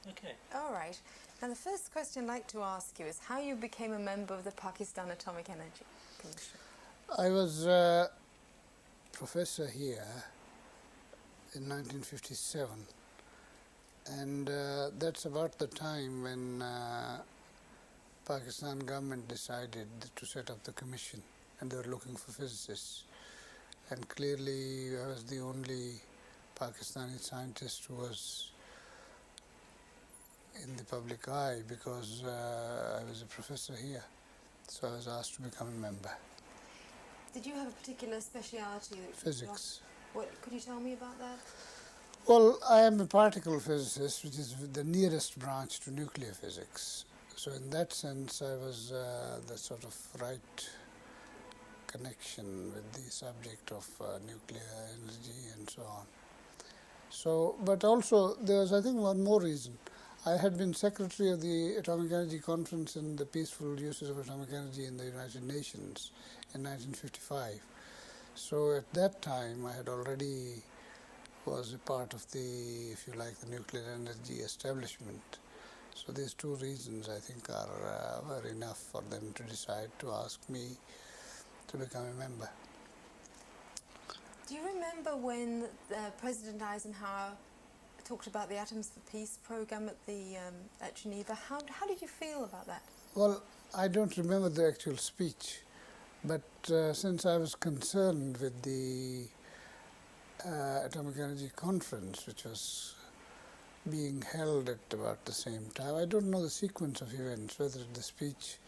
Okay. All right. Now, the first question I'd like to ask you is how you became a member of the Pakistan Atomic Energy Commission. I was a professor here in 1957, and that's about the time when Pakistan government decided to set up the commission, and they were looking for physicists. And clearly I was the only Pakistani scientist who was in the public eye because I was a professor here. So I was asked to become a member. Did you have a particular speciality? Physics. What could you tell me about that? Well, I am a particle physicist, which is the nearest branch to nuclear physics. So in that sense, I was the sort of right connection with the subject of nuclear energy and so on. So, but also there was, I think, one more reason. I had been secretary of the Atomic Energy Conference and the Peaceful Uses of Atomic Energy in the United Nations in 1955. So at that time, I had already was a part of the, if you like, the nuclear energy establishment. So these two reasons, I think, were enough for them to decide to ask me to become a member. Do you remember when President Eisenhower talked about the Atoms for Peace program at Geneva? How did you feel about that? Well, I don't remember the actual speech, but since I was concerned with the Atomic Energy Conference, which was being held at about the same time, I don't know the sequence of events, whether the speech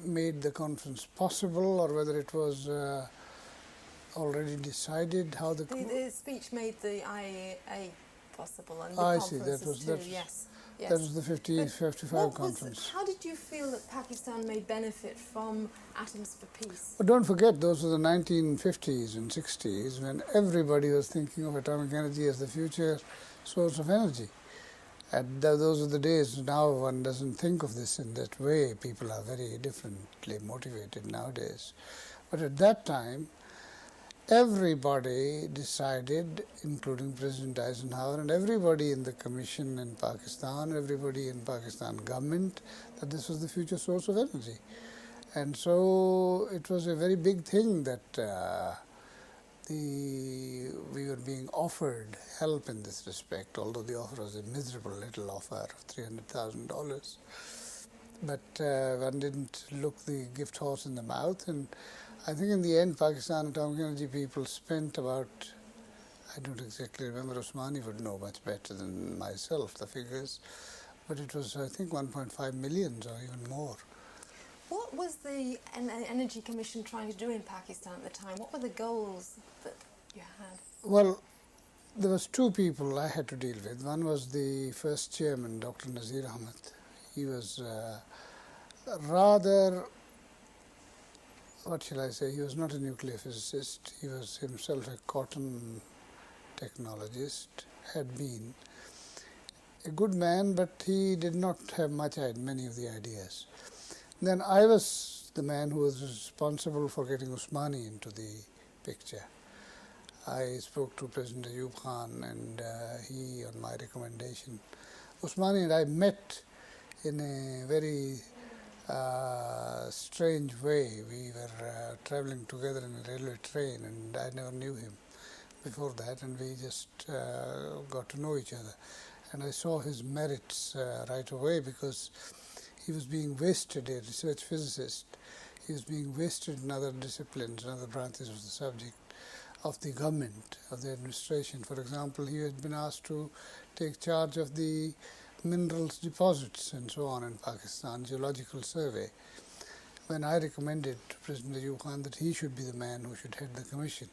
made the conference possible or whether it was already decided how the speech made the IAEA possible, and the conferences too. Yes. That was the 55 conference. How did you feel that Pakistan may benefit from Atoms for Peace? But don't forget, those were the 1950s and 60s when everybody was thinking of atomic energy as the future source of energy. And those are the days. Now one doesn't think of this in that way. People are very differently motivated nowadays. But at that time, everybody decided, including President Eisenhower and everybody in the commission in Pakistan, everybody in Pakistan government, that this was the future source of energy. And so it was a very big thing that we were being offered help in this respect, although the offer was a miserable little offer of $300,000. But one didn't look the gift horse in the mouth, and I think in the end, Pakistan Atomic Energy people spent about, I don't exactly remember, Usmani would know much better than myself, the figures, but it was, I think, 1.5 million or even more. What was the Energy Commission trying to do in Pakistan at the time? What were the goals that you had? Well, there was two people I had to deal with. One was the first chairman, Dr. Nazir Ahmed. He was rather, what shall I say, he was not a nuclear physicist. He was himself a cotton technologist, had been a good man, but he did not have many of the ideas. Then I was the man who was responsible for getting Usmani into the picture. I spoke to President Ayub Khan, and he, on my recommendation, Usmani and I met in a very strange way. We were traveling together in a railway train, and I never knew him before that, and we just got to know each other. And I saw his merits right away, because he was being wasted, a research physicist. He was being wasted in other disciplines, in other branches of the subject, of the government, of the administration. For example, he had been asked to take charge of the minerals deposits and so on in Pakistan, geological survey, when I recommended to President Ayub Khan that he should be the man who should head the commission.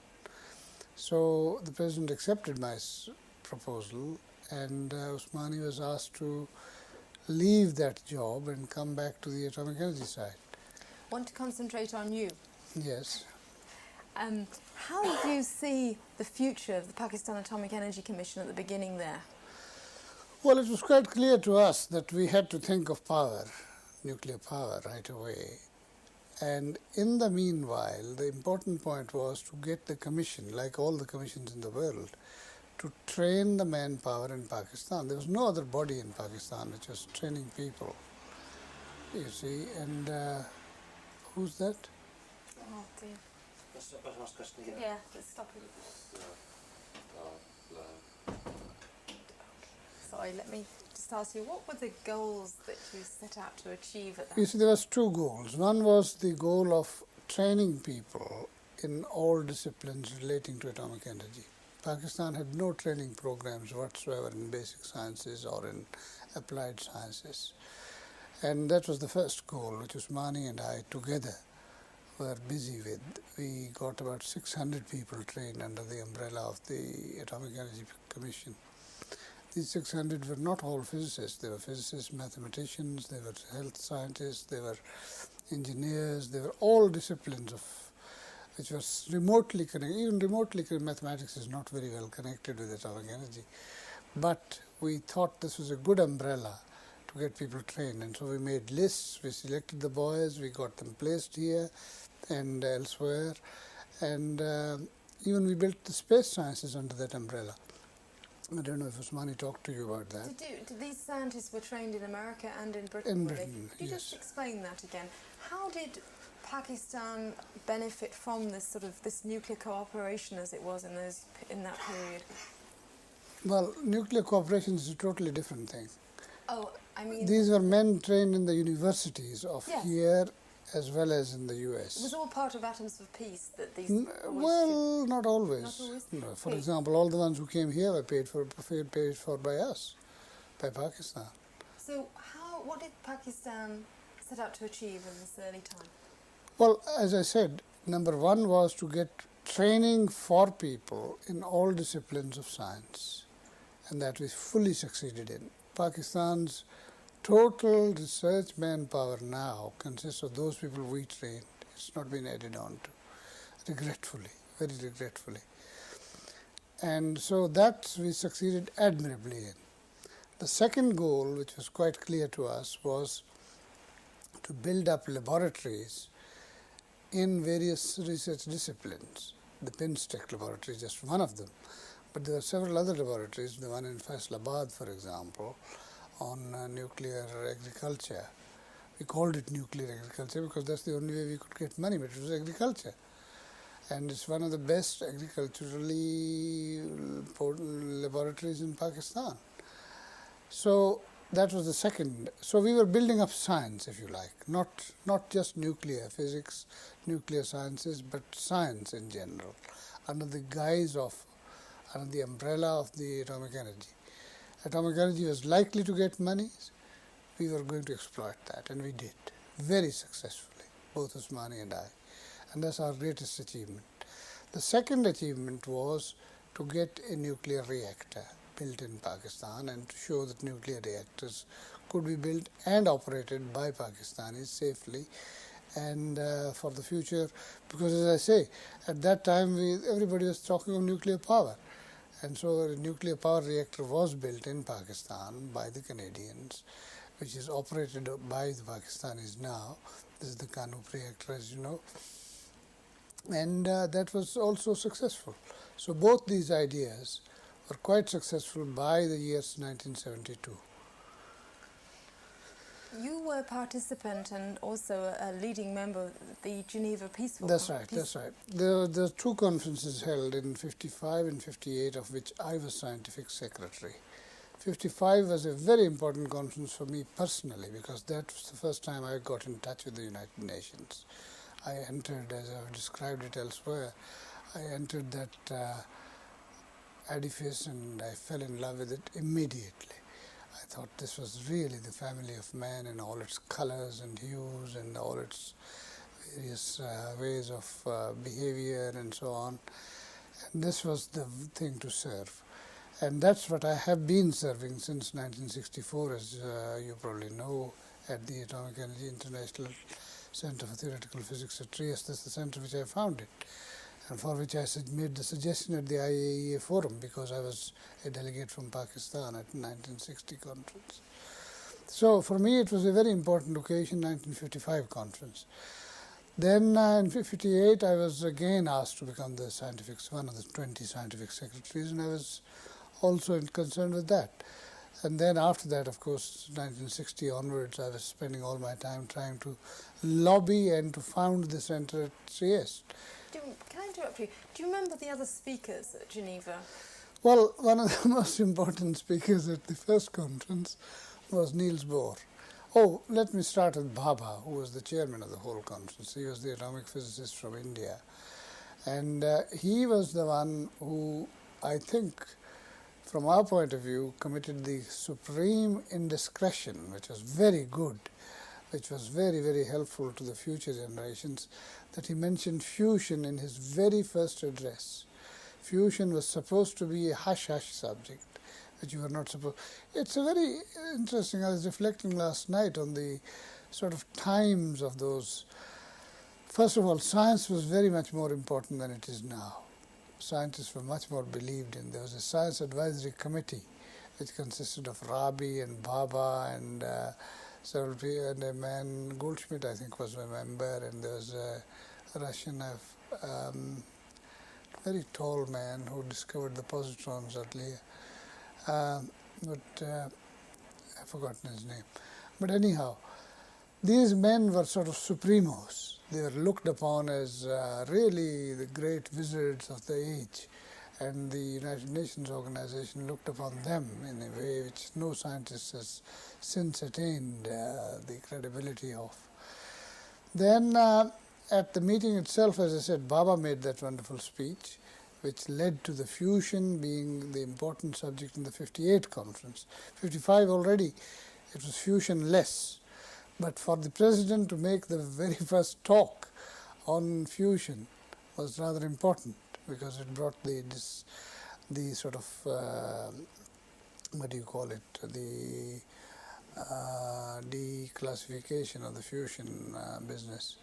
So the President accepted my proposal, and Usmani was asked to leave that job and come back to the atomic energy side. Want to concentrate on you? Yes. How do you see the future of the Pakistan Atomic Energy Commission at the beginning there? Well, it was quite clear to us that we had to think of power, nuclear power, right away. And in the meanwhile, the important point was to get the commission, like all the commissions in the world, to train the manpower in Pakistan. There was no other body in Pakistan which was training people, you see. And who's that? Oh dear. Yeah, let's stop it. Sorry, let me just ask you, what were the goals that you set out to achieve at that? You see, there was two goals. One was the goal of training people in all disciplines relating to atomic energy. Pakistan had no training programs whatsoever in basic sciences or in applied sciences. And that was the first goal, which Usmani and I together were busy with. We got about 600 people trained under the umbrella of the Atomic Energy Commission. These 600 were not all physicists. They were physicists, mathematicians, they were health scientists, they were engineers, they were all disciplines of which was remotely connected. Even remotely connected, mathematics is not very well connected with atomic energy. But we thought this was a good umbrella to get people trained, and so we made lists, we selected the boys, we got them placed here and elsewhere, and even we built the space sciences under that umbrella. I don't know if Usmani talked to you about that. Did these scientists were trained in America and in Britain? In Britain, Could you just explain that again? How did Pakistan benefit from this sort of this nuclear cooperation as it was in that period? Well, nuclear cooperation is a totally different thing. Oh, I mean, these were men trained in the universities of yes. here as well as in the US. It was all part of Atoms for Peace that these... Well, not always. Not always? No, for example, all the ones who came here were paid for by us, by Pakistan. So what did Pakistan set out to achieve in this early time? Well, as I said, number one was to get training for people in all disciplines of science, and that we fully succeeded in. Pakistan's total research manpower now consists of those people we trained. It's not been added on to, regretfully, very regretfully. And so that we succeeded admirably in. The second goal, which was quite clear to us, was to build up laboratories in various research disciplines. The Pinstick laboratory is just one of them, but there are several other laboratories, the one in Faisalabad, for example, on nuclear agriculture. We called it nuclear agriculture because that's the only way we could get money, but it was agriculture. And it's one of the best agriculturally important laboratories in Pakistan. So that was the second. So we were building up science, if you like, not just nuclear physics, nuclear sciences, but science in general, under the guise of, under the umbrella of the atomic energy. Atomic energy was likely to get money. We were going to exploit that, and we did, very successfully, both Usmani and I. And that's our greatest achievement. The second achievement was to get a nuclear reactor built in Pakistan and to show that nuclear reactors could be built and operated by Pakistanis safely and for the future, because as I say, at that time everybody was talking of nuclear power. And so a nuclear power reactor was built in Pakistan by the Canadians, which is operated by the Pakistanis now. This is the Kanup reactor, as you know. And that was also successful. So both these ideas were quite successful by the years 1972. You were a participant and also a leading member of the Geneva Peace That's right, that's right. There were two conferences held in 55 and 58, of which I was scientific secretary. 55 was a very important conference for me personally, because that was the first time I got in touch with the United Nations. I entered, as I've described it elsewhere, I entered that edifice and I fell in love with it immediately. I thought this was really the family of man in all its colors and hues and all its various ways of behavior and so on. And this was the thing to serve. And that's what I have been serving since 1964, as you probably know, at the Atomic Energy International Center for Theoretical Physics at Trieste. That's the center which I founded, and for which I made the suggestion at the IAEA forum, because I was a delegate from Pakistan at the 1960 conference. So for me it was a very important occasion, 1955 conference. Then in 1958 I was again asked to become the one of the 20 scientific secretaries, and I was also concerned with that. And then after that, of course, 1960 onwards, I was spending all my time trying to lobby and to found the center at Trieste. Can I interrupt you? Do you remember the other speakers at Geneva? Well, one of the most important speakers at the first conference was Niels Bohr. Oh, let me start with Bhabha, who was the chairman of the whole conference. He was the atomic physicist from India. And he was the one who, I think, from our point of view, committed the supreme indiscretion, which was very good, which was very, very helpful to the future generations, that he mentioned fusion in his very first address. Fusion was supposed to be a hush-hush subject, which you were not supposed. It's a very interesting. I was reflecting last night on the sort of times of those. First of all, science was very much more important than it is now. Scientists were much more believed in. There was a science advisory committee which consisted of Rabi and Bhabha and several people, and a man, Goldschmidt, I think, was a member, and there was a Russian, very tall man who discovered the positrons earlier, but I've forgotten his name. But anyhow, these men were sort of supremos. They were looked upon as really the great wizards of the age, and the United Nations organization looked upon them in a way which no scientist has since attained the credibility of. Then at the meeting itself, as I said, Bhabha made that wonderful speech, which led to the fusion being the important subject in the 58 conference. 55 already, it was fusion-less. But for the president to make the very first talk on fusion was rather important, because it brought the sort of, what do you call it, the declassification of the fusion business.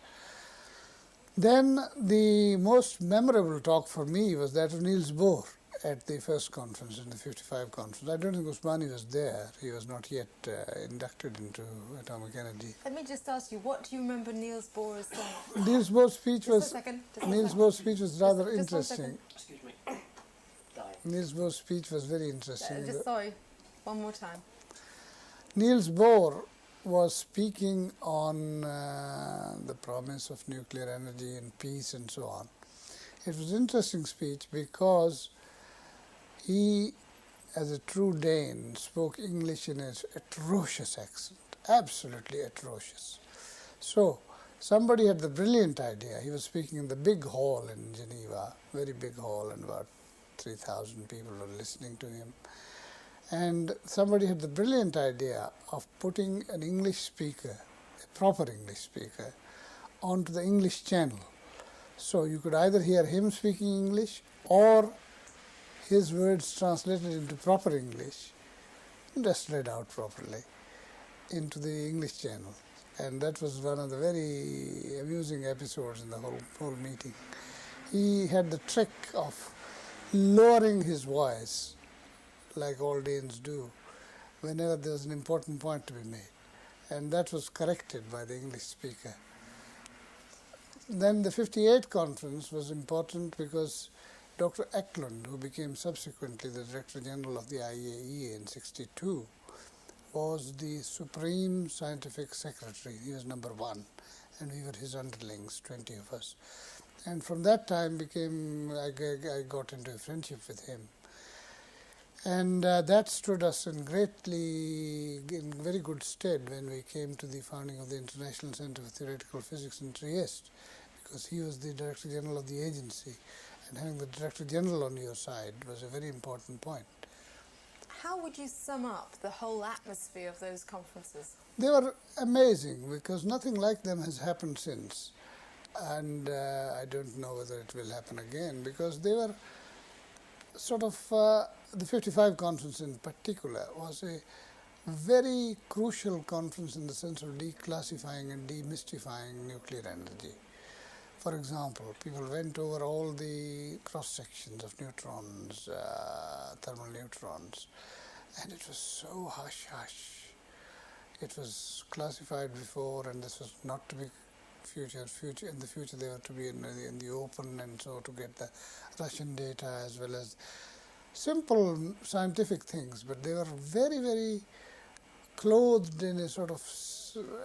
Then the most memorable talk for me was that of Niels Bohr at the first conference, in the 55 conference. I don't think Usmani was there. He was not yet inducted into atomic energy. Let me just ask you, what do you remember Niels Bohr as saying? Niels Bohr's speech was Niels Bohr's speech was rather just interesting. Excuse me. Niels Bohr's speech was very interesting. Sorry, one more time. Niels Bohr was speaking on the promise of nuclear energy and peace and so on. It was an interesting speech because he, as a true Dane, spoke English in an atrocious accent, absolutely atrocious. So somebody had the brilliant idea. He was speaking in the big hall in Geneva, very big hall, and about 3,000 people were listening to him. And somebody had the brilliant idea of putting an English speaker, a proper English speaker, onto the English channel. So you could either hear him speaking English or his words translated into proper English, just read out properly, into the English channel. And that was one of the very amusing episodes in the whole meeting. He had the trick of lowering his voice, like all Danes do, whenever there was an important point to be made. And that was corrected by the English speaker. Then the 58 conference was important because Dr. Eklund, who became subsequently the Director General of the IAEA in '62, was the Supreme Scientific Secretary. He was number one, and we were his underlings, 20 of us. And from that time I got into a friendship with him. And that stood us in very good stead when we came to the founding of the International Center for Theoretical Physics in Trieste, because he was the Director General of the agency, and having the Director General on your side was a very important point. How would you sum up the whole atmosphere of those conferences? They were amazing, because nothing like them has happened since. And I don't know whether it will happen again, because they were sort of, the 55 conference in particular was a very crucial conference in the sense of declassifying and demystifying nuclear energy. For example, people went over all the cross-sections of neutrons, thermal neutrons, and it was so hush-hush. It was classified before, and this was not to be in the future they were to be in the open, and so to get the Russian data as well as simple scientific things, but they were very, very clothed in a sort of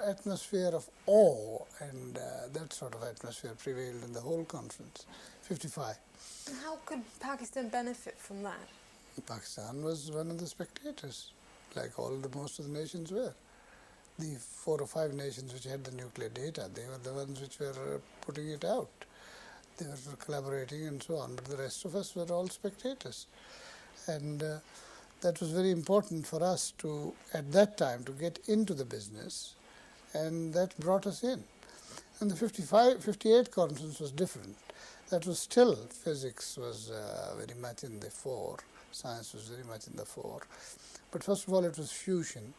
atmosphere of awe, and that sort of atmosphere prevailed in the whole conference, 55. And how could Pakistan benefit from that? Pakistan was one of the spectators, like most of the nations were. The 4 or 5 nations which had the nuclear data, they were the ones which were putting it out. They were collaborating and so on, but the rest of us were all spectators. And that was very important for us to, at that time, to get into the business, and that brought us in. And the 58 conference was different. That was still, physics was very much in the fore, science was very much in the fore. But first of all, it was fusion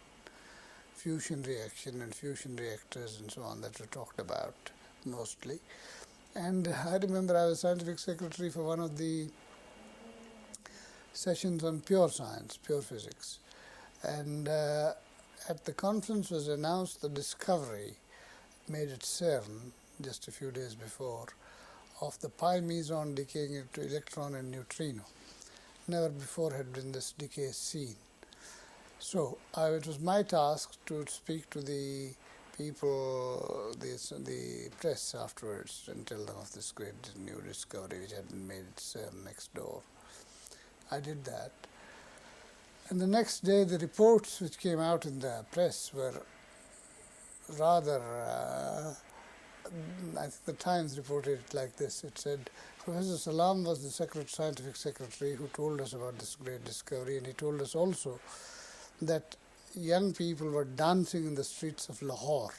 reaction and fusion reactors and so on that were talked about mostly. And I remember I was scientific secretary for one of the sessions on pure science, pure physics. And at the conference was announced the discovery made at CERN just a few days before of the pi meson decaying into electron and neutrino. Never before had been this decay seen. So it was my task to speak to the people, the press afterwards, and tell them of this great new discovery which had been made at CERN next door. I did that. And the next day the reports which came out in the press were rather, I think the Times reported it like this. It said, Professor Salam was the scientific secretary who told us about this great discovery, and he told us also that young people were dancing in the streets of Lahore.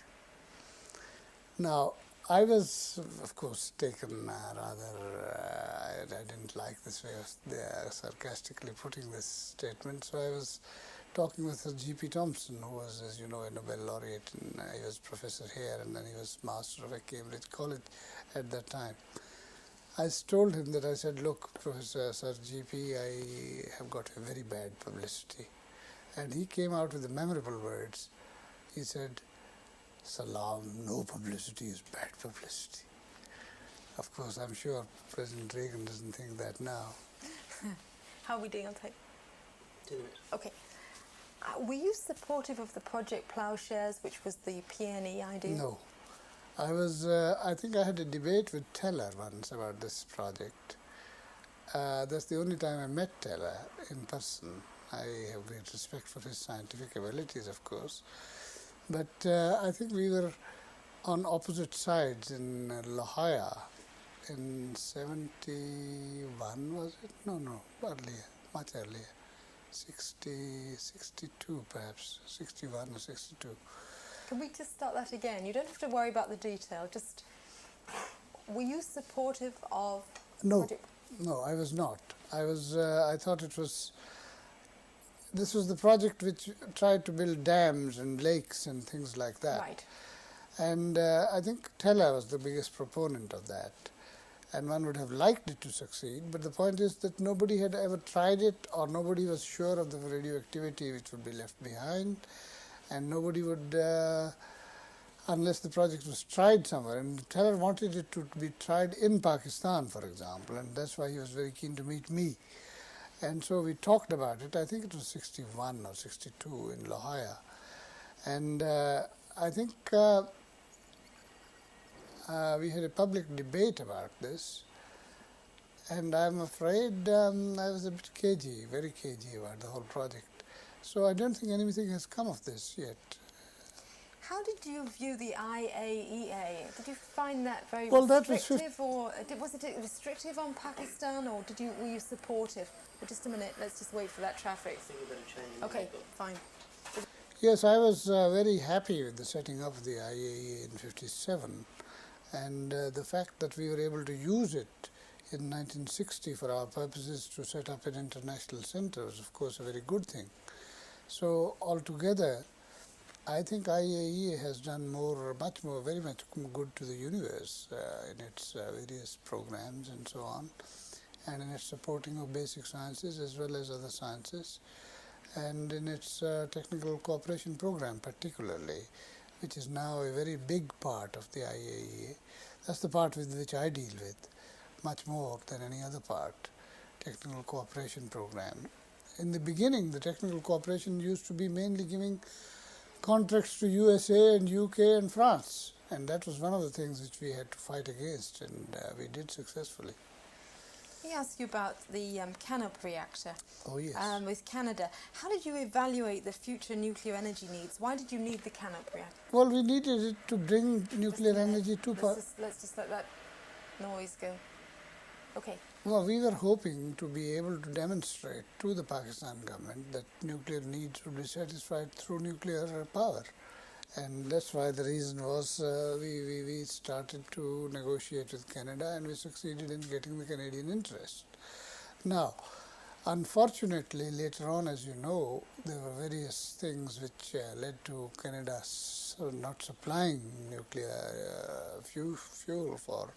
Now, I was, of course, taken I didn't like this way of sarcastically putting this statement, so I was talking with Sir G.P. Thompson, who was, as you know, a Nobel laureate, and he was professor here, and then he was master of Cambridge College at that time. I told him that, I said, look, Professor Sir G.P., I have got a very bad publicity. And he came out with the memorable words. He said, Salam, no publicity is bad publicity. Of course, I'm sure President Reagan doesn't think that now. How are we doing on time? 2 minutes. Okay. Were you supportive of the Project Ploughshares, which was the PNE idea? No. I think I had a debate with Teller once about this project. That's the only time I met Teller in person. I have great respect for his scientific abilities, of course. But I think we were on opposite sides in Lahore in 71, was it? No, earlier, much earlier. 62 perhaps, 61 or 62. Can we just start that again? You don't have to worry about the detail, just, were you supportive of Project? No, I was not. I thought this was the project which tried to build dams and lakes and things like that. Right. And I think Teller was the biggest proponent of that. And one would have liked it to succeed, but the point is that nobody had ever tried it, or nobody was sure of the radioactivity which would be left behind, and nobody would, unless the project was tried somewhere. And Teller wanted it to be tried in Pakistan, for example, and that's why he was very keen to meet me. And so we talked about it. I think it was 61 or 62 in Lahore. And I think we had a public debate about this. And I'm afraid I was a bit cagey, very cagey about the whole project. So I don't think anything has come of this yet. How did you view the IAEA? Did you find that very That restrictive, or was it restrictive on Pakistan, or were you supportive? But just a minute, let's just wait for that traffic. I think we better change. Okay, fine. Yes, I was very happy with the setting up of the IAEA in 57, and the fact that we were able to use it in 1960 for our purposes to set up an international center was, of course, a very good thing. So altogether, I think IAEA has done very much good to the universe in its various programs and so on, and in its supporting of basic sciences as well as other sciences, and in its technical cooperation program particularly, which is now a very big part of the IAEA. That's the part with which I deal with, much more than any other part, technical cooperation program. In the beginning, the technical cooperation used to be mainly giving contracts to USA and UK and France, and that was one of the things which we had to fight against, and we did successfully. Let me ask you about the Canop reactor. Oh yes. With Canada. How did you evaluate the future nuclear energy needs? Why did you need the Canop reactor? Well, we needed it to bring nuclear energy to let's just let that noise go. Okay. Well, we were hoping to be able to demonstrate to the Pakistan government that nuclear needs would be satisfied through nuclear power. And that's why the reason was we started to negotiate with Canada, and we succeeded in getting the Canadian interest. Now, unfortunately, later on, as you know, there were various things which led to Canada not supplying nuclear fuel for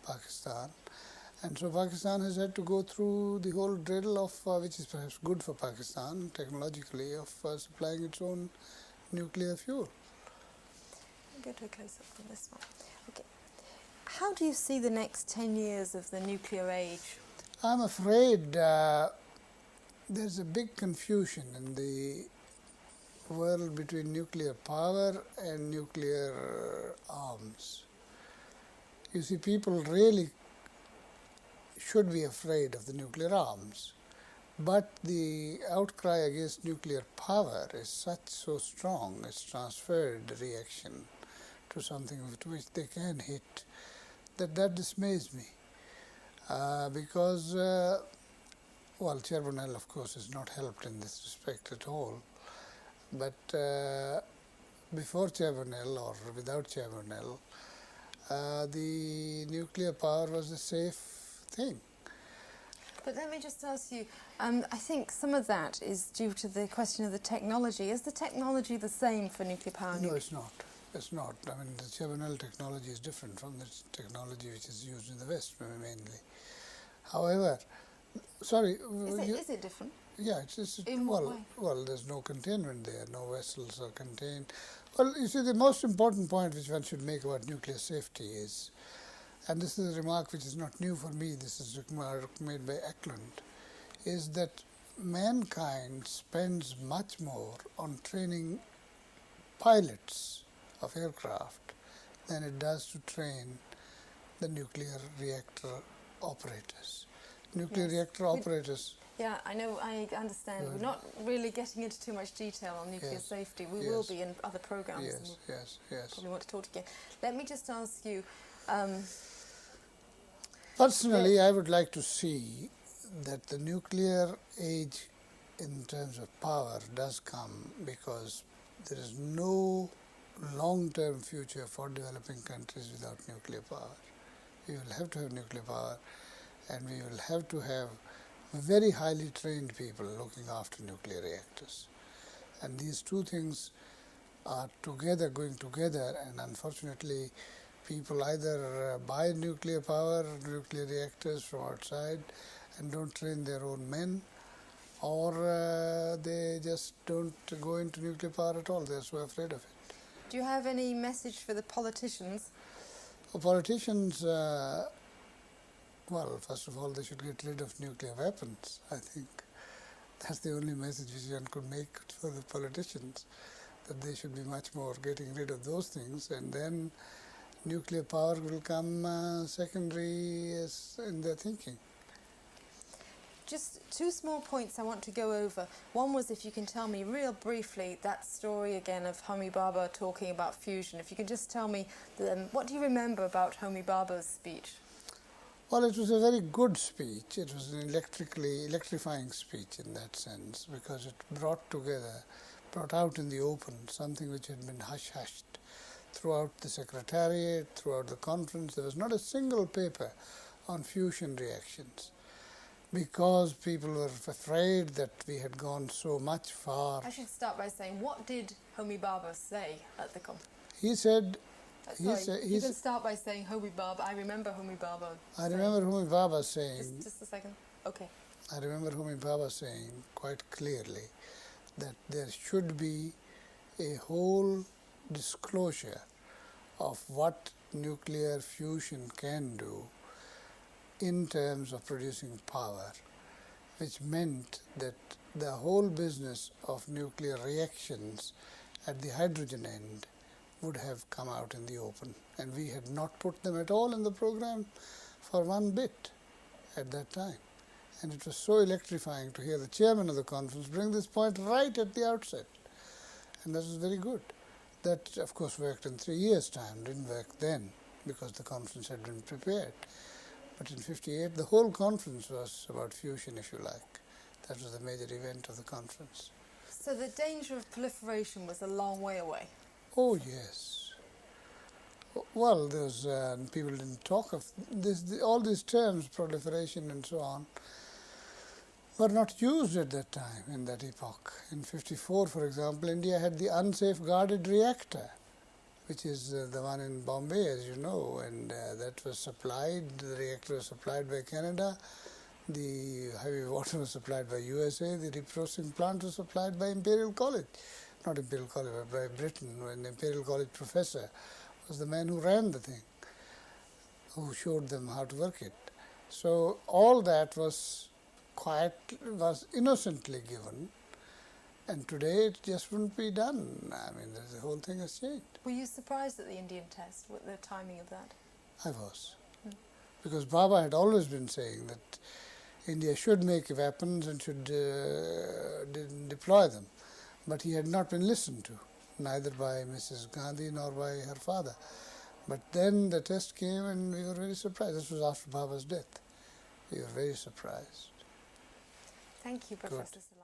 Pakistan. And so Pakistan has had to go through the whole drill of, which is perhaps good for Pakistan technologically, of supplying its own nuclear fuel. Go to a close-up from this one. Okay. How do you see the next 10 years of the nuclear age? I'm afraid there's a big confusion in the world between nuclear power and nuclear arms. You see, people really should be afraid of the nuclear arms, but the outcry against nuclear power is so strong, it's transferred reaction to something with which they can hit, that dismays me. Because, well, Charbonnel, of course, is not helped in this respect at all. But before Charbonnel or without Charbonnel, the nuclear power was a safe thing. But let me just ask you, I think some of that is due to the question of the technology. Is the technology the same for nuclear power? No, it's not. It's not. I mean, the Charbonnel technology is different from the technology which is used in the West mainly. However, sorry. Is it different? Yeah, it's in what way? Well, there's no containment there. No vessels are contained. Well, you see, the most important point which one should make about nuclear safety is, and this is a remark which is not new for me, this is a remark made by Eklund, is that mankind spends much more on training pilots of aircraft than it does to train the nuclear reactor operators. Nuclear reactor operators. Yeah, I know, I understand. We're not really getting into too much detail on nuclear safety. We will be in other programs. Yes. Probably want to talk again. Let me just ask you. Personally, I would like to see that the nuclear age in terms of power does come, because there is no long-term future for developing countries without nuclear power. We will have to have nuclear power, and we will have to have very highly trained people looking after nuclear reactors. And these two things are going together, and unfortunately people either buy nuclear power, nuclear reactors from outside and don't train their own men, or they just don't go into nuclear power at all. They're so afraid of it. Do you have any message for the politicians? Well, politicians, well, first of all, they should get rid of nuclear weapons. I think that's the only message which one could make for the politicians, that they should be much more getting rid of those things, and then nuclear power will come secondary in their thinking. Just two small points I want to go over. One was, if you can tell me real briefly that story again of Homi Bhabha talking about fusion. If you can just tell me, what do you remember about Homi Bhabha's speech? Well, it was a very good speech. It was an electrifying speech in that sense, because it brought out in the open something which had been hush-hushed throughout the Secretariat, throughout the conference. There was not a single paper on fusion reactions, because people were afraid that we had gone so much far. I should start by saying, what did Homi Bhabha say at the conference? He said... you can start by saying Homi Bhabha. I remember Homi Bhabha saying... I remember Homi Bhabha saying... Just a second. Okay. I remember Homi Bhabha saying quite clearly that there should be a whole disclosure of what nuclear fusion can do in terms of producing power, which meant that the whole business of nuclear reactions at the hydrogen end would have come out in the open, and we had not put them at all in the program for one bit at that time. And it was so electrifying to hear the chairman of the conference bring this point right at the outset, and that was very good. That, of course, worked in 3 years' time, didn't work then because the conference had been prepared. But in '58, the whole conference was about fusion, if you like. That was the major event of the conference. So the danger of proliferation was a long way away. Oh, yes. Well, those people didn't talk of this. All these terms, proliferation and so on, were not used at that time, in that epoch. In '54, for example, India had the unsafe guarded reactor, which is the one in Bombay, as you know, and that was supplied, the reactor was supplied by Canada, the heavy water was supplied by USA, the reprocessing plant was supplied by Imperial College. Not Imperial College, but by Britain, when the Imperial College professor was the man who ran the thing, who showed them how to work it. So all that was innocently given, and today it just wouldn't be done. I mean, the whole thing has changed. Were you surprised at the Indian test, with the timing of that? I was. Because Baba had always been saying that India should make weapons and should deploy them. But he had not been listened to, neither by Mrs. Gandhi nor by her father. But then the test came and we were very surprised. This was after Baba's death. We were very surprised. Thank you, Professor Salam.